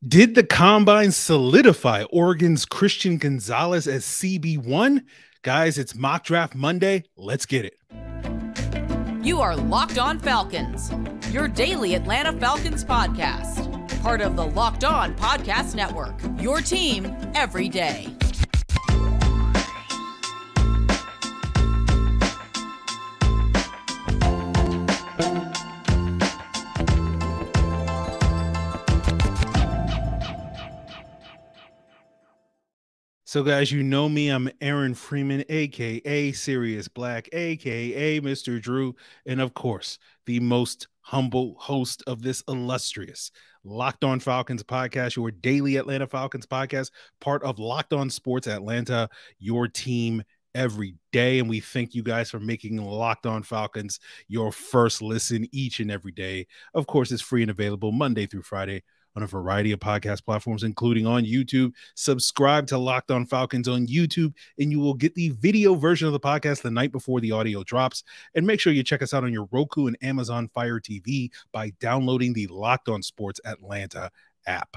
Did the Combine solidify Oregon's Christian Gonzalez as CB1? Guys, it's Mock Draft Monday. Let's get it. You are Locked On Falcons, your daily Atlanta Falcons podcast. Part of the Locked On Podcast Network, your team every day. So, guys, you know me. I'm Aaron Freeman, a.k.a. Sirius Black, a.k.a. Mr. Drew, and, of course, the most humble host of this illustrious Locked On Falcons podcast, your daily Atlanta Falcons podcast, part of Locked On Sports Atlanta, your team every day. And we thank you guys for making Locked On Falcons your first listen each and every day. Of course, it's free and available Monday through Friday on a variety of podcast platforms, including on YouTube. Subscribe to Locked On Falcons on YouTube, and you will get the video version of the podcast the night before the audio drops. And make sure you check us out on your Roku and Amazon Fire TV by downloading the Locked On Sports Atlanta app.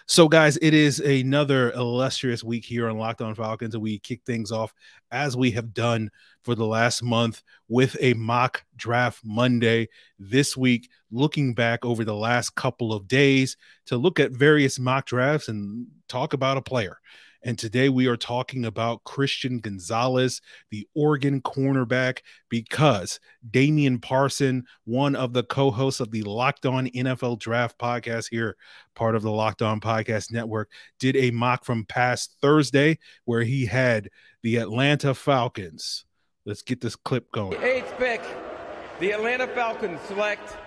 So, guys, it is another illustrious week here on Locked On Falcons, and we kick things off as we have done for the last month with a mock draft Monday. This week, looking back over the last couple of days to look at various mock drafts and talk about a player. And today we are talking about Christian Gonzalez, the Oregon cornerback, because Damian Parson, one of the co-hosts of the Locked On NFL Draft podcast here, part of the Locked On Podcast Network, did a mock from past Thursday where he had the Atlanta Falcons. Let's get this clip going. Eighth pick, the Atlanta Falcons select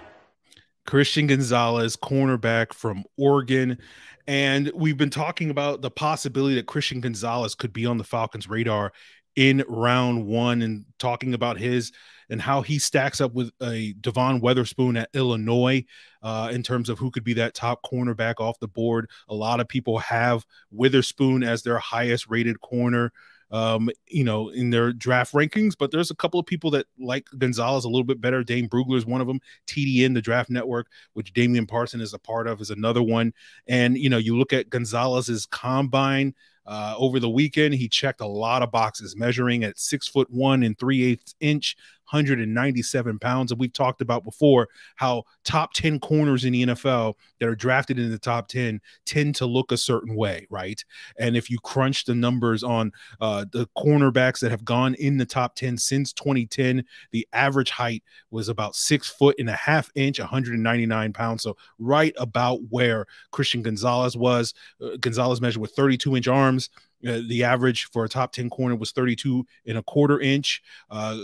Christian Gonzalez, cornerback from Oregon. And we've been talking about the possibility that Christian Gonzalez could be on the Falcons' radar in round one, and talking about his and how he stacks up with a Devon Witherspoon at Illinois in terms of who could be that top cornerback off the board. A lot of people have Witherspoon as their highest rated corner, in their draft rankings, but there's a couple of people that like Gonzalez a little bit better. Dane Brugler is one of them. TDN, the Draft Network, which Damian Parson is a part of, is another one. And, you look at Gonzalez's combine over the weekend, he checked a lot of boxes, measuring at 6'1" and 3/8 inch, 197 pounds. And we've talked about before how top 10 corners in the NFL that are drafted in the top 10 tend to look a certain way, right? And if you crunch the numbers on the cornerbacks that have gone in the top 10 since 2010, the average height was about 6'1.5" 199 pounds. So right about where Christian Gonzalez was. Gonzalez measured with 32-inch arms. The average for a top 10 corner was 32.25 inch.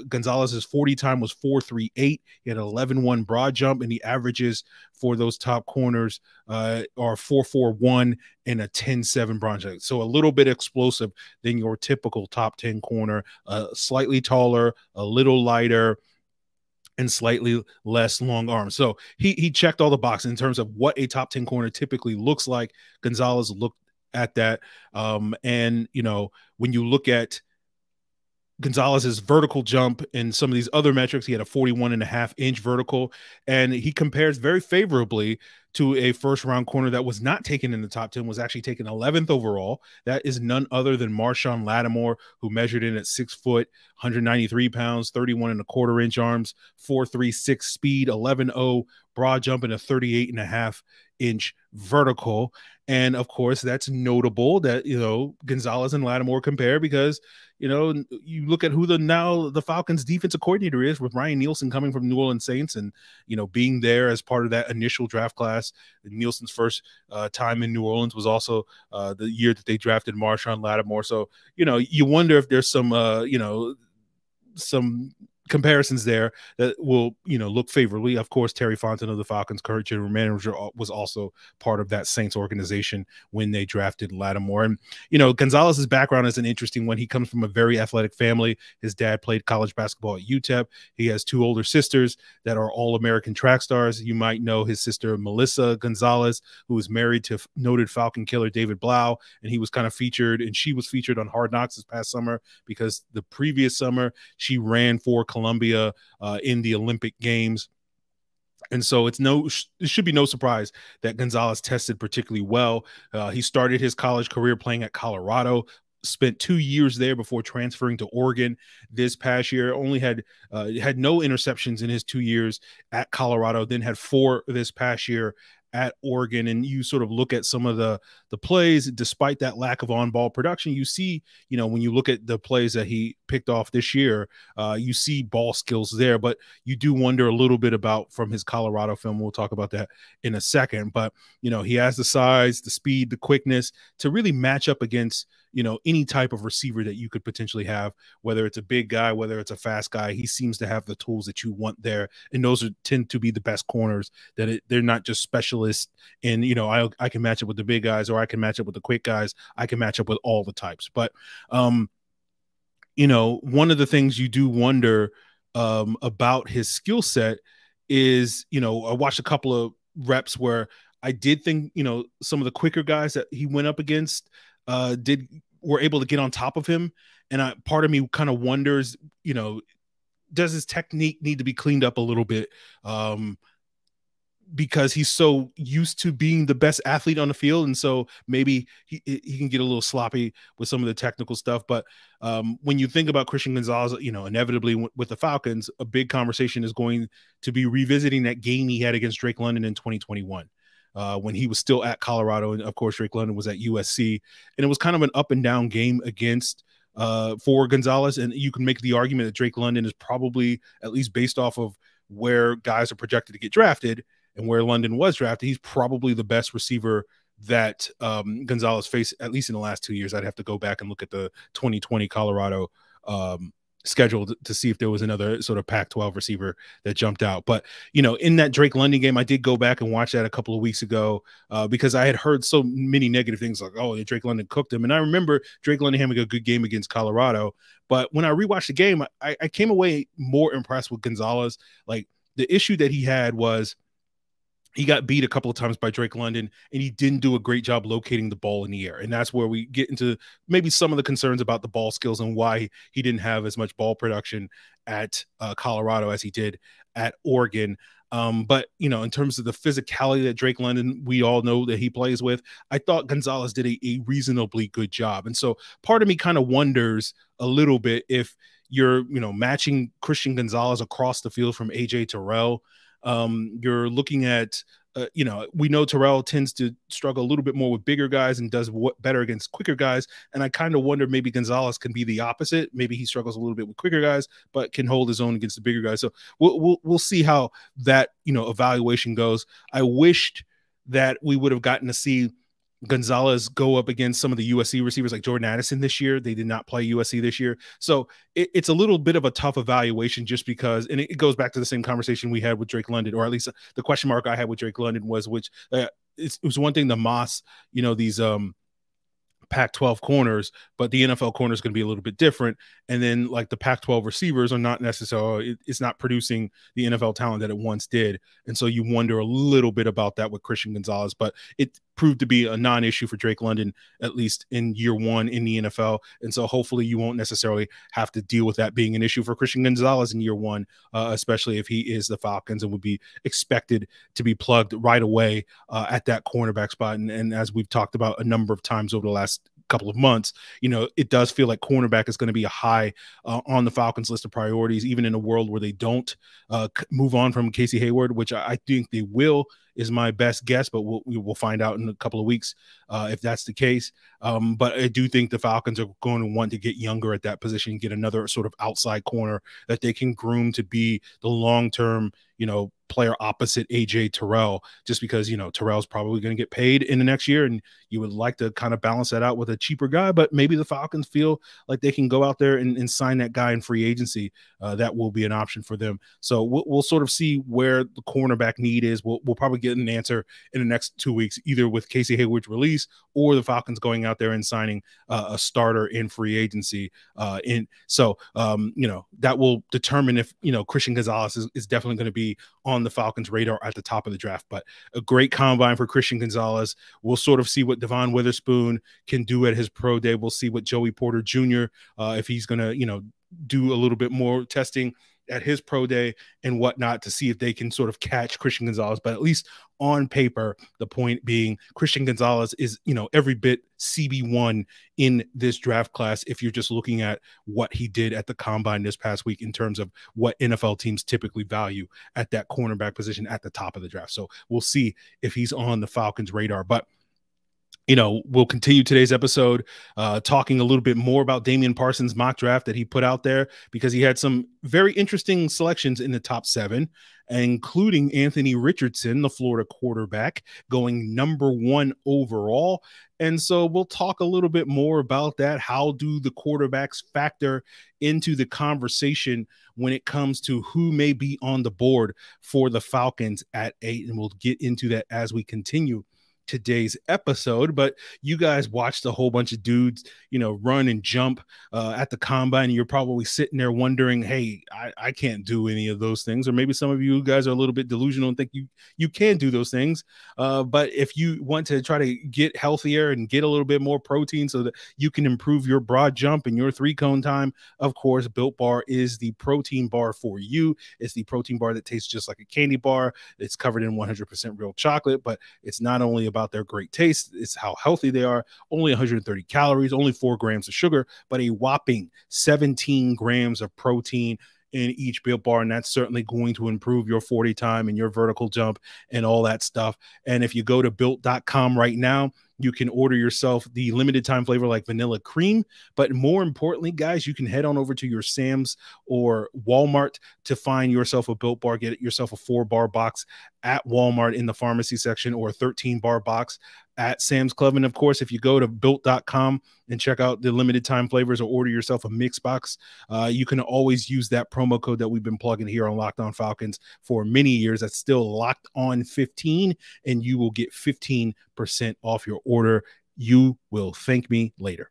Gonzalez's 40 time was 4.38. He had an 11.1 broad jump, and the averages for those top corners are 4.41 and a 10.7 broad jump. So a little bit explosive than your typical top 10 corner, slightly taller, a little lighter, and slightly less long arms. So he checked all the boxes in terms of what a top 10 corner typically looks like. Gonzalez looked at that. And, when you look at Gonzalez's vertical jump and some of these other metrics, he had a 41.5 inch vertical, and he compares very favorably to a first round corner that was not taken in the top 10, was actually taken 11th overall. That is none other than Marshawn Lattimore, who measured in at 6 foot, 193 pounds, 31.25 inch arms, 4.36 speed, 11.0 broad jump, and a 38.5 inch vertical. And of course, that's notable that, Gonzalez and Lattimore compare because, you look at who the Falcons defensive coordinator is, with Ryan Nielsen coming from New Orleans Saints and, being there as part of that initial draft class. Nielsen's first time in New Orleans was also the year that they drafted Marshawn Lattimore. So, you wonder if there's some comparisons there that will, look favorably. Of course, Terry Fonten of the Falcons, current general manager, was also part of that Saints organization when they drafted Lattimore. And, Gonzalez's background is an interesting one. He comes from a very athletic family. His dad played college basketball at UTEP. He has two older sisters that are All-American track stars. You might know his sister, Melissa Gonzalez, who is married to noted Falcon killer David Blau. And he was kind of featured, and she was featured on Hard Knocks this past summer because the previous summer she ran for Columbia in the Olympic Games. And so it should be no surprise that Gonzalez tested particularly well. He started his college career playing at Colorado, spent 2 years there before transferring to Oregon this past year. Only had no interceptions in his 2 years at Colorado, then had 4 this past year at Oregon. And you sort of look at some of the plays, despite that lack of on-ball production, you see, when you look at the plays that he picked off this year, you see ball skills there, but you do wonder a little bit about from his Colorado film. We'll talk about that in a second, but he has the size, the speed, the quickness to really match up against any type of receiver that you could potentially have, whether it's a big guy, whether it's a fast guy. He seems to have the tools that you want there, and those tend to be the best corners. They're not just specialists in I can match up with the big guys, or I can match up with the quick guys. I can match up with all the types. But one of the things you do wonder about his skill set is I watched a couple of reps where I did think some of the quicker guys that he went up against were able to get on top of him. And part of me kind of wonders, does his technique need to be cleaned up a little bit? Because he's so used to being the best athlete on the field. And so maybe he can get a little sloppy with some of the technical stuff. But when you think about Christian Gonzalez, inevitably with the Falcons, a big conversation is going to be revisiting that game he had against Drake London in 2021. When he was still at Colorado. And of course, Drake London was at USC, and it was kind of an up and down game against for Gonzalez. And you can make the argument that Drake London is probably, at least based off of where guys are projected to get drafted and where London was drafted, he's probably the best receiver that Gonzalez faced, at least in the last 2 years. I'd have to go back and look at the 2020 Colorado scheduled to see if there was another sort of Pac-12 receiver that jumped out. But, in that Drake London game, I did go back and watch that a couple of weeks ago because I had heard so many negative things like, oh, Drake London cooked him. And I remember Drake London having a good game against Colorado. But when I rewatched the game, I came away more impressed with Gonzalez. Like, the issue that he had was he got beat a couple of times by Drake London, and he didn't do a great job locating the ball in the air. And that's where we get into maybe some of the concerns about the ball skills and why he didn't have as much ball production at Colorado as he did at Oregon. But, in terms of the physicality that Drake London, we all know that he plays with, I thought Gonzalez did a reasonably good job. And so part of me kind of wonders a little bit if you're, matching Christian Gonzalez across the field from AJ Terrell. You're looking at, we know Terrell tends to struggle a little bit more with bigger guys and does better against quicker guys. And I kind of wonder maybe Gonzalez can be the opposite. Maybe he struggles a little bit with quicker guys, but can hold his own against the bigger guys. So we'll see how that, evaluation goes. I wished that we would have gotten to see Gonzalez go up against some of the USC receivers like Jordan Addison this year. They did not play USC this year. So it's a little bit of a tough evaluation just because, and it goes back to the same conversation we had with Drake London, or at least the question mark I had with Drake London was, it was one thing, the Moss, these Pac-12 corners, but the NFL corner is going to be a little bit different. And then like the Pac-12 receivers are not necessarily, it's not producing the NFL talent that it once did. And so you wonder a little bit about that with Christian Gonzalez, but it proved to be a non-issue for Drake London, at least in year one in the NFL. And so hopefully you won't necessarily have to deal with that being an issue for Christian Gonzalez in year one, especially if he is the Falcons and would be expected to be plugged right away at that cornerback spot. And as we've talked about a number of times over the last couple of months, it does feel like cornerback is going to be a high on the Falcons list of priorities, even in a world where they don't move on from Casey Hayward, which I think they will, is my best guess, but we will find out in a couple of weeks if that's the case. But I do think the Falcons are going to want to get younger at that position, get another sort of outside corner that they can groom to be the long-term, player opposite AJ Terrell, just because, Terrell's probably going to get paid in the next year, and you would like to kind of balance that out with a cheaper guy, but maybe the Falcons feel like they can go out there and sign that guy in free agency. That will be an option for them. So we'll sort of see where the cornerback need is. We'll probably get an answer in the next 2 weeks, either with Casey Hayward's release or the Falcons going out there and signing a starter in free agency. That will determine if, Christian Gonzalez is definitely going to be on the Falcons radar at the top of the draft. But a great combine for Christian Gonzalez. We'll sort of see what Devon Witherspoon can do at his pro day. We'll see what Joey Porter Jr., if he's going to, do a little bit more testing at his pro day and whatnot to see if they can sort of catch Christian Gonzalez. But at least on paper, the point being Christian Gonzalez is, every bit CB1 in this draft class if you're just looking at what he did at the combine this past week in terms of what NFL teams typically value at that cornerback position at the top of the draft. So we'll see if he's on the Falcons' radar. But we'll continue today's episode talking a little bit more about Damian Parson's mock draft that he put out there, because he had some very interesting selections in the top 7, including Anthony Richardson, the Florida quarterback, going number 1 overall. And so we'll talk a little bit more about that. How do the quarterbacks factor into the conversation when it comes to who may be on the board for the Falcons at 8? And we'll get into that as we continue today's episode. But you guys watched a whole bunch of dudes, run and jump at the combine. And you're probably sitting there wondering, hey, I can't do any of those things. Or maybe some of you guys are a little bit delusional and think you can do those things. But if you want to try to get healthier and get a little bit more protein so that you can improve your broad jump and your 3-cone time, of course, Built Bar is the protein bar for you. It's the protein bar that tastes just like a candy bar. It's covered in 100% real chocolate, but it's not only about their great taste, it's how healthy they are. Only 130 calories, only 4 grams of sugar, but a whopping 17 grams of protein in each Built Bar, and that's certainly going to improve your 40 time and your vertical jump and all that stuff. And if you go to built.com right now, you can order yourself the limited time flavor like vanilla cream. But more importantly, guys, you can head on over to your Sam's or Walmart to find yourself a Built Bar. Get yourself a 4-bar box at Walmart in the pharmacy section, or a 13-bar box at Sam's Club. And of course, if you go to built.com and check out the limited time flavors or order yourself a mix box, you can always use that promo code that we've been plugging here on Locked On Falcons for many years. That's still Locked On 15, and you will get 15% off your order. You will thank me later.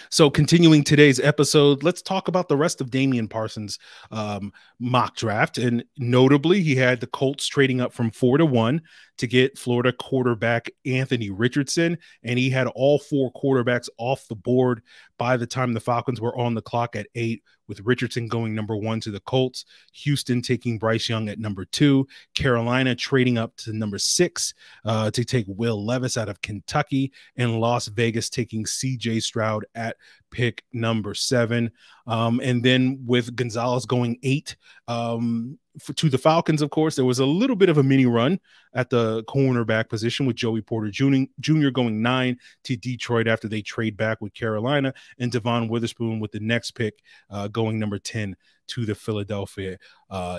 So continuing today's episode, let's talk about the rest of Damian Parsons' mock draft. And notably, he had the Colts trading up from 4 to 1 to get Florida quarterback Anthony Richardson. And he had all 4 quarterbacks off the board by the time the Falcons were on the clock at 8, with Richardson going number 1 to the Colts, Houston taking Bryce Young at number 2, Carolina trading up to number 6 to take Will Levis out of Kentucky, and Las Vegas taking CJ Stroud at pick number 7. And then with Gonzalez going 8 to the Falcons, of course, there was a little bit of a mini run at the cornerback position with Joey Porter Jr. going 9 to Detroit after they trade back with Carolina, and Devon Witherspoon with the next pick going number 10 to the Philadelphia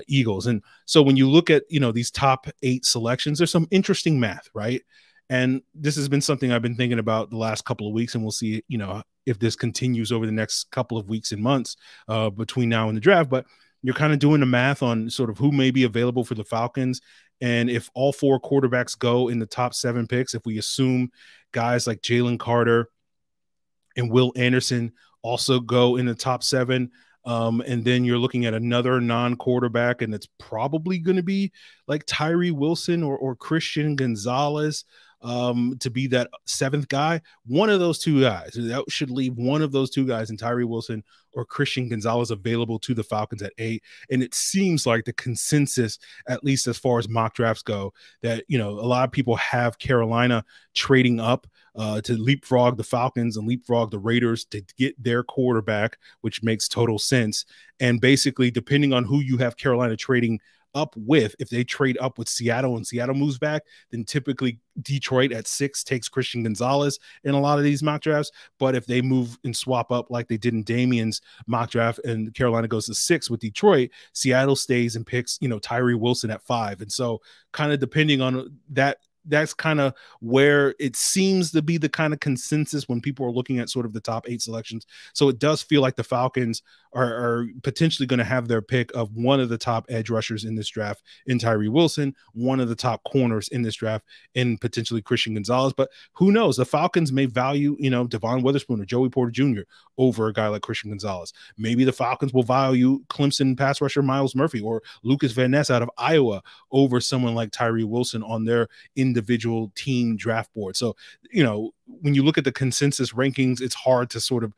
Eagles. And so when you look at, these top 8 selections, there's some interesting math, right? And this has been something I've been thinking about the last couple of weeks, and we'll see, if this continues over the next couple of weeks and months between now and the draft. But you're kind of doing the math on sort of who may be available for the Falcons. And if all 4 quarterbacks go in the top 7 picks, if we assume guys like Jalen Carter and Will Anderson also go in the top 7, and then you're looking at another non-quarterback, and it's probably going to be like Tyree Wilson or Christian Gonzalez to be that 7th guy. One of those 2 guys, that should leave one of those 2 guys in Tyree Wilson or Christian Gonzalez available to the Falcons at 8. And it seems like the consensus, at least as far as mock drafts go, that, a lot of people have Carolina trading up to leapfrog the Falcons and leapfrog the Raiders to get their quarterback, which makes total sense. And basically, depending on who you have Carolina trading up with, if they trade up with Seattle and Seattle moves back, then typically Detroit at 6 takes Christian Gonzalez in a lot of these mock drafts. But if they move and swap up like they did in Damian's mock draft and Carolina goes to 6 with Detroit, Seattle stays and picks, Tyree Wilson at 5. And so kind of depending on that, that's kind of where it seems to be the kind of consensus when people are looking at sort of the top 8 selections. So it does feel like the Falcons are potentially going to have their pick of one of the top edge rushers in this draft in Tyree Wilson, one of the top corners in this draft in potentially Christian Gonzalez. But who knows? The Falcons may value, Devon Witherspoon or Joey Porter Jr. over a guy like Christian Gonzalez. Maybe the Falcons will value Clemson pass rusher Myles Murphy or Lucas Van Ness out of Iowa over someone like Tyree Wilson on their in individual team draft board. So, when you look at the consensus rankings, it's hard to sort of,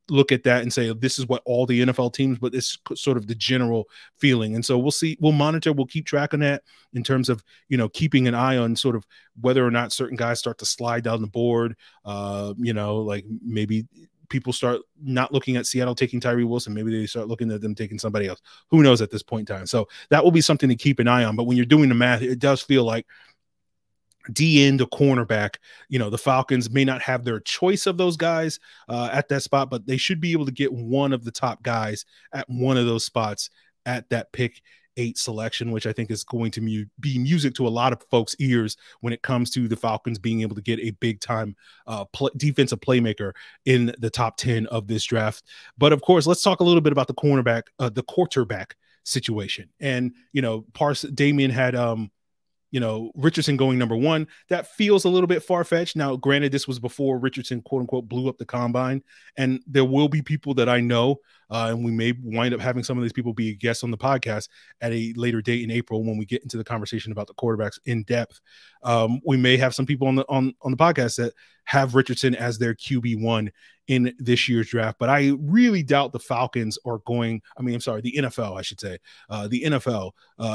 look at that and say, this is what all the NFL teams, but it's sort of the general feeling. And so we'll see, we'll monitor, we'll keep track on that in terms of, keeping an eye on sort of whether or not certain guys start to slide down the board. Like maybe people start not looking at Seattle taking Tyree Wilson. Maybe they start looking at them taking somebody else. Who knows at this point in time? So that will be something to keep an eye on. But when you're doing the math, it does feel like D-end or cornerback, the Falcons may not have their choice of those guys at that spot, but they should be able to get one of the top guys at one of those spots at that pick 8 selection, which I think is going to be music to a lot of folks' ears when it comes to the Falcons being able to get a big-time defensive playmaker in the top 10 of this draft. But, of course, let's talk a little bit about the quarterback situation. And, Damian had Richardson going number 1. That feels a little bit far-fetched. Now, granted, this was before Richardson, quote-unquote, blew up the combine, and there will be people that I know, and we may wind up having some of these people be guests on the podcast at a later date in April when we get into the conversation about the quarterbacks in depth. We may have some people on the podcast that have Richardson as their QB1 in this year's draft, but I really doubt the Falcons are going, the NFL, I should say. The NFL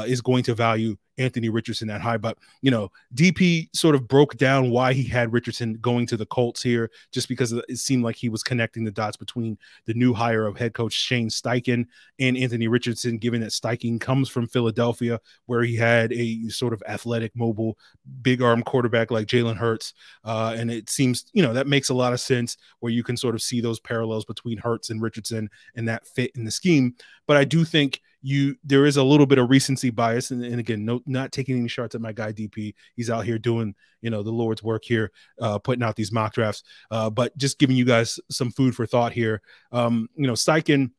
is going to value Anthony Richardson that high, but DP sort of broke down why he had Richardson going to the Colts here, just because it seemed like he was connecting the dots between the new hire of head coach Shane Steichen and Anthony Richardson, given that Steichen comes from Philadelphia, where he had a sort of athletic, mobile, big arm quarterback like Jalen Hurts, and it seems that makes a lot of sense where you can sort of see those parallels between Hurts and Richardson and that fit in the scheme. But I do think there is a little bit of recency bias, and again, not taking any shots at my guy DP. He's out here doing the Lord's work here, putting out these mock drafts, but just giving you guys some food for thought here. Steichen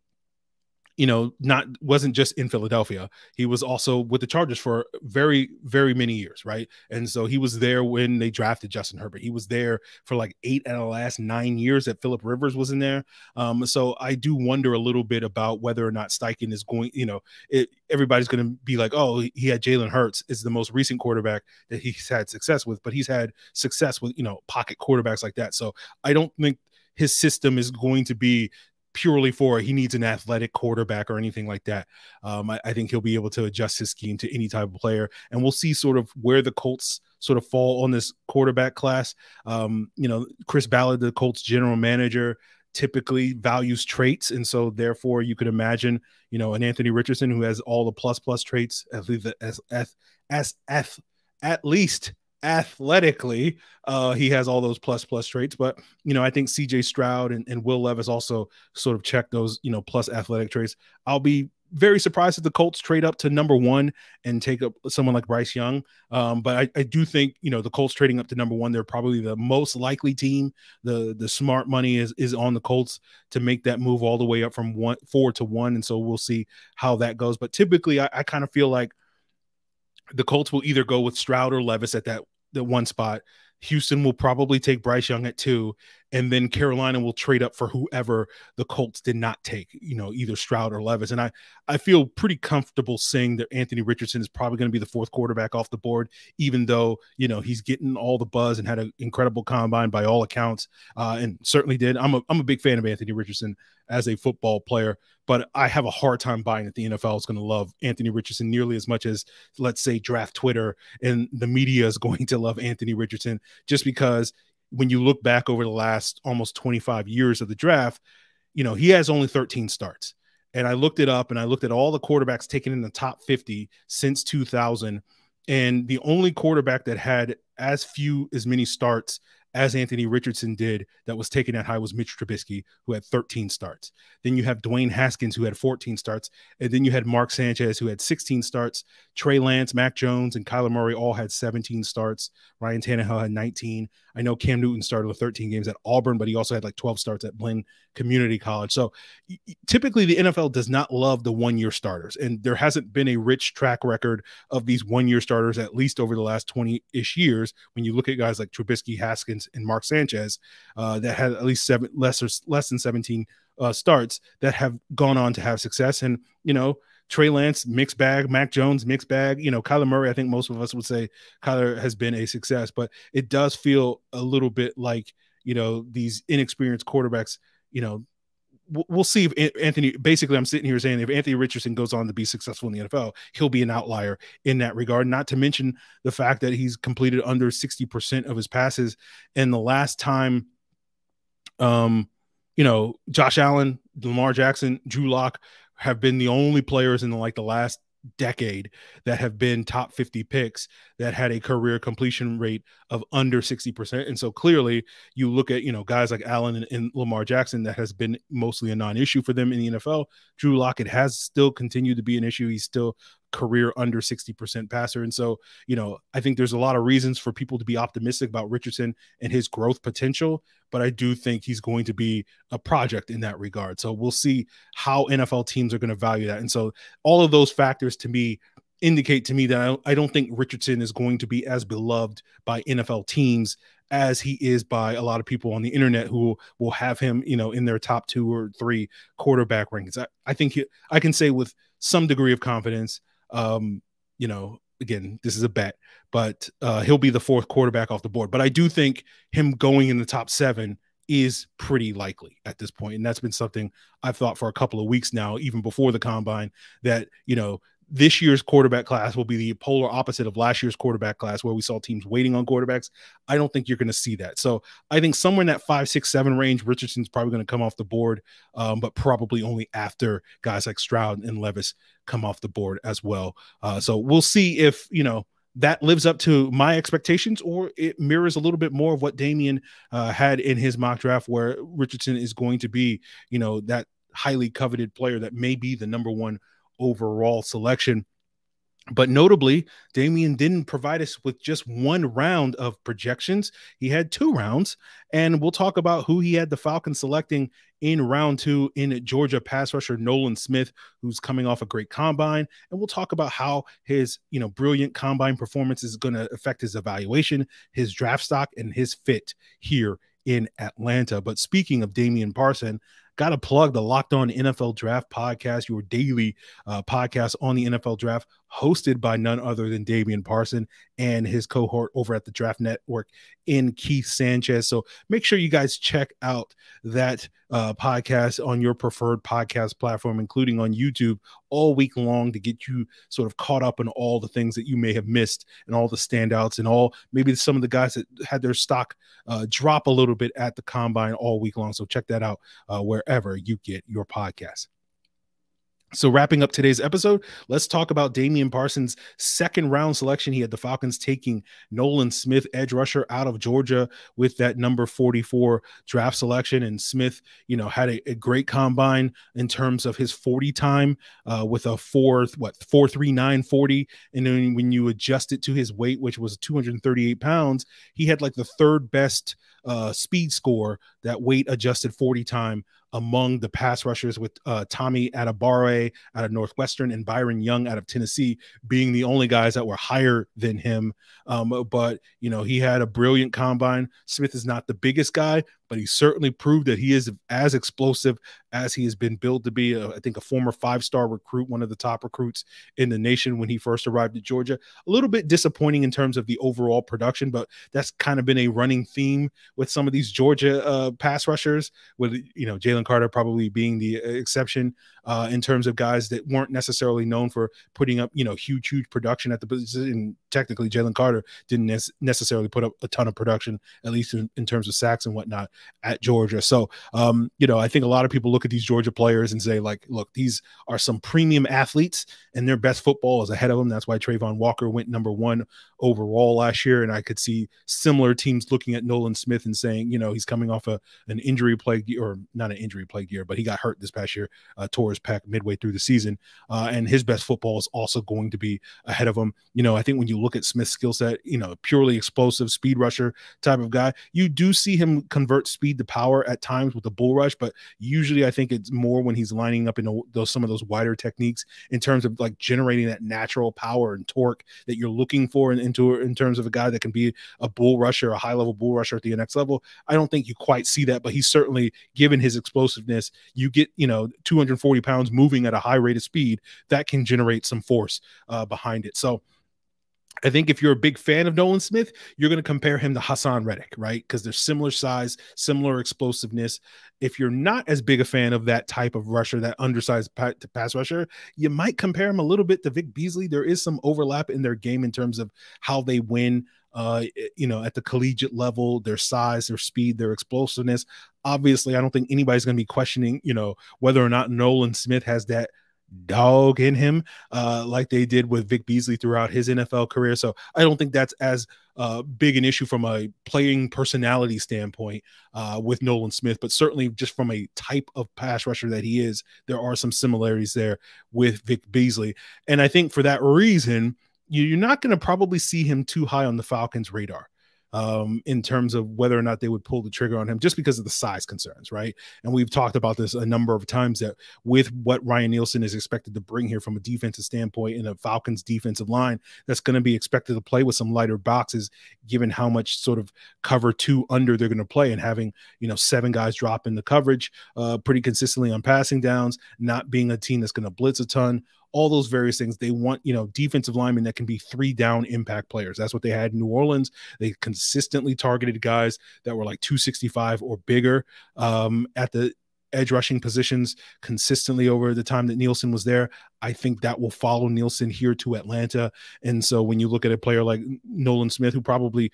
wasn't just in Philadelphia. He was also with the Chargers for very, very many years, right? And so he was there when they drafted Justin Herbert. He was there for like 8 out of the last 9 years that Phillip Rivers was in there. So I do wonder a little bit about whether or not Steichen is going, everybody's going to be like, oh, he had Jalen Hurts is the most recent quarterback that he's had success with, but he's had success with, pocket quarterbacks like that. So I don't think his system is going to be purely for he needs an athletic quarterback or anything like that. I think he'll be able to adjust his scheme to any type of player, and we'll see sort of where the Colts sort of fall on this quarterback class. Chris Ballard, the Colts general manager, typically values traits, and so therefore you could imagine an Anthony Richardson who has all the plus traits, at least athletically, he has all those plus traits. But I think CJ Stroud and Will Levis also sort of check those plus athletic traits. I'll be very surprised if the Colts trade up to number 1 and take up someone like Bryce Young. But I do think the Colts trading up to number 1, they're probably the most likely team. The smart money is on the Colts to make that move all the way up from 4 to 1, and so we'll see how that goes. But typically I kind of feel like the Colts will either go with Stroud or Levis at the 1 spot. Houston will probably take Bryce Young at 2, and then Carolina will trade up for whoever the Colts did not take, either Stroud or Levis. And I feel pretty comfortable saying that Anthony Richardson is probably going to be the 4th quarterback off the board, even though, he's getting all the buzz and had an incredible combine by all accounts, and certainly did. I'm a big fan of Anthony Richardson as a football player, but I have a hard time buying that the NFL is going to love Anthony Richardson nearly as much as, let's say, draft Twitter and the media is going to love Anthony Richardson, just because when you look back over the last almost 25 years of the draft, he has only 13 starts. And I looked it up and I looked at all the quarterbacks taken in the top 50 since 2000. And the only quarterback that had as many starts as Anthony Richardson did that was taken that high was Mitch Trubisky, who had 13 starts. Then you have Dwayne Haskins, who had 14 starts. And then you had Mark Sanchez, who had 16 starts. Trey Lance, Mac Jones, and Kyler Murray all had 17 starts. Ryan Tannehill had 19. I know Cam Newton started with 13 games at Auburn, but he also had like 12 starts at Blinn Community College. So typically the NFL does not love the 1-year starters. And there hasn't been a rich track record of these 1-year starters, at least over the last 20-ish years. When you look at guys like Trubisky, Haskins, and Mark Sanchez, that had at least less than 17 starts that have gone on to have success. And, Trey Lance, mixed bag. Mac Jones, mixed bag. Kyler Murray, I think most of us would say Kyler has been a success, but it does feel a little bit like, these inexperienced quarterbacks, we'll see if Anthony, basically I'm sitting here saying if Anthony Richardson goes on to be successful in the NFL, he'll be an outlier in that regard, not to mention the fact that he's completed under 60% of his passes. And the last time, Josh Allen, Lamar Jackson, Drew Lock have been the only players in the last decade that have been top 50 picks that had a career completion rate of under 60%. And so clearly you look at, guys like Allen and Lamar Jackson, that has been mostly a non-issue for them in the NFL. Drew Lock, it has still continued to be an issue. He's still career under 60% passer. And so, I think there's a lot of reasons for people to be optimistic about Richardson and his growth potential, but I do think he's going to be a project in that regard. So we'll see how NFL teams are going to value that. And so all of those factors to me indicate to me that I don't think Richardson is going to be as beloved by NFL teams as he is by a lot of people on the internet who will have him, in their top 2 or 3 quarterback rankings. I think I can say with some degree of confidence, again, this is a bet, but he'll be the 4th quarterback off the board. But I do think him going in the top 7 is pretty likely at this point. And that's been something I've thought for a couple of weeks now, even before the combine, that, this year's quarterback class will be the polar opposite of last year's quarterback class, where we saw teams waiting on quarterbacks. I don't think you're going to see that. So I think somewhere in that 5, 6, 7 range, Richardson's probably going to come off the board, but probably only after guys like Stroud and Levis come off the board as well. So we'll see if, that lives up to my expectations, or it mirrors a little bit more of what Damian had in his mock draft, where Richardson is going to be, that highly coveted player that may be the number 1 overall selection. But notably, Damian didn't provide us with just 1 round of projections. He had 2 rounds, and we'll talk about who he had the Falcons selecting in round 2 in Georgia pass rusher Nolan Smith, who's coming off a great combine. And we'll talk about how his, brilliant combine performance is going to affect his evaluation, his draft stock, and his fit here in Atlanta. But speaking of Damian Parson, got to plug the Locked On NFL Draft podcast, your daily podcast on the NFL Draft, hosted by none other than Damian Parson and his cohort over at the Draft Network in Keith Sanchez. So make sure you guys check out that podcast on your preferred podcast platform, including on YouTube, all week long, to get you sort of caught up in all the things that you may have missed and all the standouts and all maybe some of the guys that had their stock drop a little bit at the combine all week long. So check that out wherever you get your podcasts. So wrapping up today's episode, let's talk about Damian Parsons' 2nd round selection. He had the Falcons taking Nolan Smith, edge rusher out of Georgia, with that number 44 draft selection. And Smith, had a great combine in terms of his 40 time with a 4.39 40. And then when you adjust it to his weight, which was 238 pounds, he had like the 3rd best speed score, that weight adjusted 40 time, among the pass rushers, with Tommy Adebawore out of Northwestern and Byron Young out of Tennessee being the only guys that were higher than him. But, he had a brilliant combine. Smith is not the biggest guy, but he certainly proved that he is as explosive as he has been billed to be. I think a former 5-star recruit, one of the top recruits in the nation when he first arrived at Georgia. A little bit disappointing in terms of the overall production, but that's kind of been a running theme with some of these Georgia pass rushers, with, Jalen Carter probably being the exception in terms of guys that weren't necessarily known for putting up, huge production at the position. And technically, Jalen Carter didn't necessarily put up a ton of production, at least in terms of sacks and whatnot, at Georgia. So, I think a lot of people look at these Georgia players and say, like, look, these are some premium athletes and their best football is ahead of them. That's why Trayvon Walker went number 1 overall last year. And I could see similar teams looking at Nolan Smith and saying, he's coming off an injury plague, or not an injury plague year, but he got hurt this past year, tore his pec midway through the season. And his best football is also going to be ahead of him. I think when you look at Smith's skill set, purely explosive speed rusher type of guy, you do see him convert speed to power at times with the bull rush, but usually I think it's more when he's lining up in some of those wider techniques in terms of like generating that natural power and torque that you're looking for in terms of a guy that can be a bull rusher, a high-level bull rusher at the next level. I don't think you quite see that, but he's certainly, given his explosiveness, you get 240 pounds moving at a high rate of speed, that can generate some force behind it. So I think if you're a big fan of Nolan Smith, you're going to compare him to Hassan Reddick, right? Because they're similar size, similar explosiveness. If you're not as big a fan of that type of rusher, that undersized pass rusher, you might compare him a little bit to Vic Beasley. There is some overlap in their game in terms of how they win, at the collegiate level, their size, their speed, their explosiveness. Obviously, I don't think anybody's going to be questioning, whether or not Nolan Smith has that dog in him like they did with Vic Beasley throughout his NFL career. So I don't think that's as big an issue from a playing personality standpoint with Nolan Smith, but certainly just from a type of pass rusher that he is, there are some similarities there with Vic Beasley. And I think for that reason, you're not going to probably see him too high on the Falcons' radar in terms of whether or not they would pull the trigger on him, just because of the size concerns, right? And we've talked about this a number of times, that with what Ryan Nielsen is expected to bring here from a defensive standpoint in a Falcons defensive line, that's going to be expected to play with some lighter boxes, given how much sort of cover 2 under they're going to play, and having 7 guys drop in the coverage pretty consistently on passing downs, not being a team that's going to blitz a ton. All those various things. They want, defensive linemen that can be 3-down impact players. That's what they had in New Orleans. They consistently targeted guys that were like 265 or bigger at the edge rushing positions consistently over the time that Nielsen was there. I think that will follow Nielsen here to Atlanta. And so when you look at a player like Nolan Smith, who probably,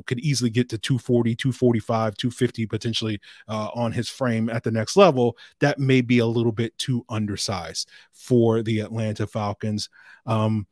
could easily get to 240, 245, 250 potentially on his frame at the next level, that may be a little bit too undersized for the Atlanta Falcons. And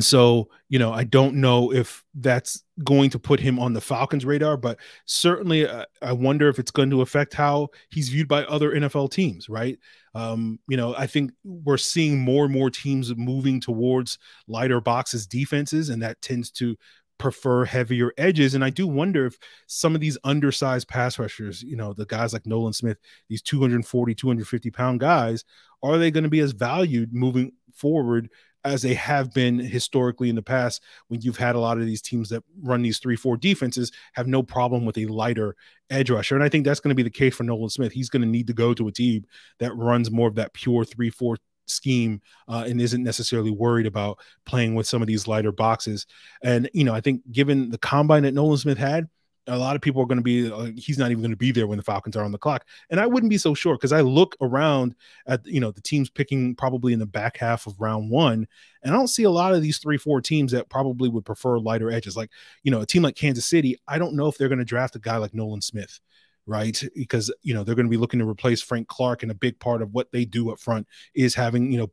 so, I don't know if that's going to put him on the Falcons' radar, but certainly I wonder if it's going to affect how he's viewed by other NFL teams, right? I think we're seeing more and more teams moving towards lighter boxes defenses, and that tends to prefer heavier edges. And I do wonder if some of these undersized pass rushers, the guys like Nolan Smith, these 240, 250 pound guys, are they going to be as valued moving forward as they have been historically in the past, when you've had a lot of these teams that run these 3-4 defenses have no problem with a lighter edge rusher? And I think that's going to be the case for Nolan Smith. He's going to need to go to a team that runs more of that pure 3-4 scheme and isn't necessarily worried about playing with some of these lighter boxes. And, I think given the combine that Nolan Smith had, a lot of people are going to be, he's not even going to be there when the Falcons are on the clock. And I wouldn't be so sure, because I look around at, the teams picking probably in the back half of round 1, and I don't see a lot of these 3-4 teams that probably would prefer lighter edges. Like, a team like Kansas City, I don't know if they're going to draft a guy like Nolan Smith, right? Because, they're going to be looking to replace Frank Clark, and a big part of what they do up front is having,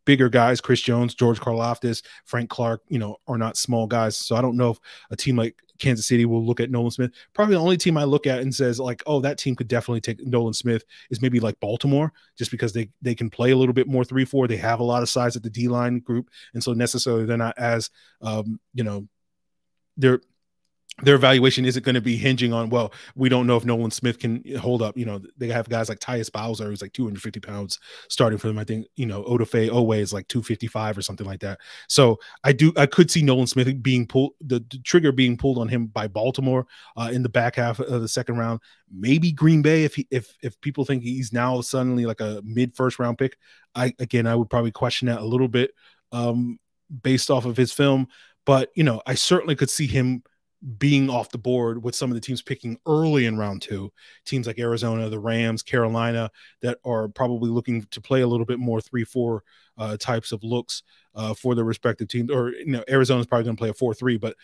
bigger guys. Chris Jones, George Karlaftis, Frank Clark, are not small guys. So I don't know if a team like Kansas City will look at Nolan Smith. Probably the only team I look at and says like, oh, that team could definitely take Nolan Smith is maybe like Baltimore, just because they can play a little bit more 3-4. They have a lot of size at the D-line group. And so necessarily they're not as, their evaluation isn't going to be hinging on, well, we don't know if Nolan Smith can hold up. They have guys like Tyus Bowser, who's like 250 pounds starting for them. I think, Odafe Owe is like 255 or something like that. So I could see Nolan Smith being pulled, the trigger being pulled on him by Baltimore in the back half of the second round. Maybe Green Bay, if people think he's now suddenly like a mid-first round pick. I would probably question that a little bit based off of his film. But, I certainly could see him being off the board with some of the teams picking early in round 2, teams like Arizona, the Rams, Carolina, that are probably looking to play a little bit more 3-4 types of looks for their respective teams. Or, Arizona's probably going to play a 4-3, but,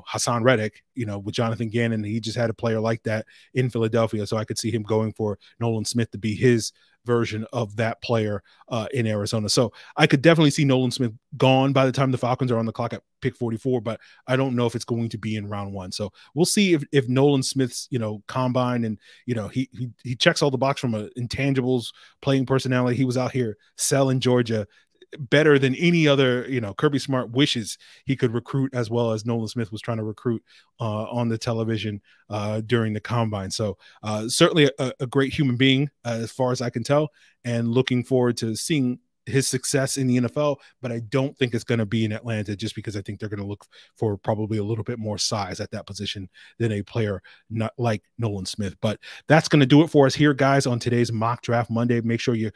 Hassan Reddick, with Jonathan Gannon, he just had a player like that in Philadelphia. So I could see him going for Nolan Smith to be his version of that player in Arizona. So I could definitely see Nolan Smith gone by the time the Falcons are on the clock at pick 44, but I don't know if it's going to be in round 1. So we'll see if Nolan Smith's, combine and, he checks all the box from intangibles, playing personality. He was out here selling Georgia better than any other, Kirby Smart wishes he could recruit, as well as Nolan Smith was trying to recruit on the television during the combine. So certainly a great human being as far as I can tell, and looking forward to seeing his success in the NFL, but I don't think it's going to be in Atlanta, just because I think they're going to look for probably a little bit more size at that position than a player not like Nolan Smith. But that's going to do it for us here, guys, on today's Mock Draft Monday. Make sure you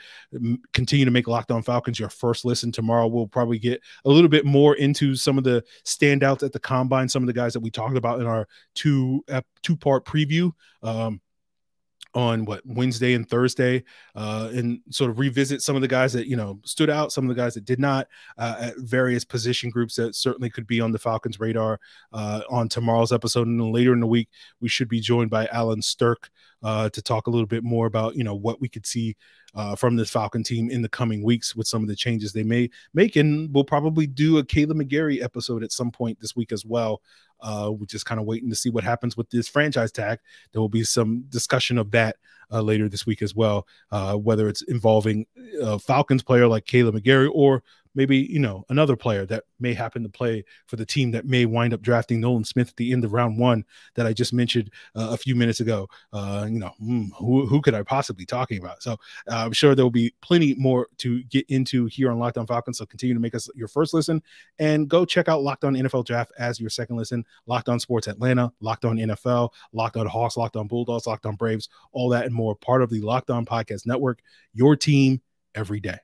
continue to make Locked On Falcons your first listen. Tomorrow we'll probably get a little bit more into some of the standouts at the combine, some of the guys that we talked about in our two-part preview on Wednesday and Thursday, and sort of revisit some of the guys that, stood out, some of the guys that did not, at various position groups that certainly could be on the Falcons radar on tomorrow's episode. And then later in the week, we should be joined by Alan Stirk to talk a little bit more about, what we could see from this Falcon team in the coming weeks with some of the changes they may make. And we'll probably do a Caleb McGarry episode at some point this week as well. We're just kind of waiting to see what happens with this franchise tag. There will be some discussion of that later this week as well, whether it's involving a Falcons player like Caleb McGarry, or maybe, another player that may happen to play for the team that may wind up drafting Nolan Smith at the end of round 1 that I just mentioned a few minutes ago. Who could I possibly be talking about? So I'm sure there will be plenty more to get into here on Locked On Falcons. So continue to make us your first listen, and go check out Locked On NFL Draft as your second listen. Locked On Sports Atlanta, Locked On NFL, Locked On Hawks, Locked On Bulldogs, Locked On Braves, all that and more, part of the Locked On Podcast Network, your team every day.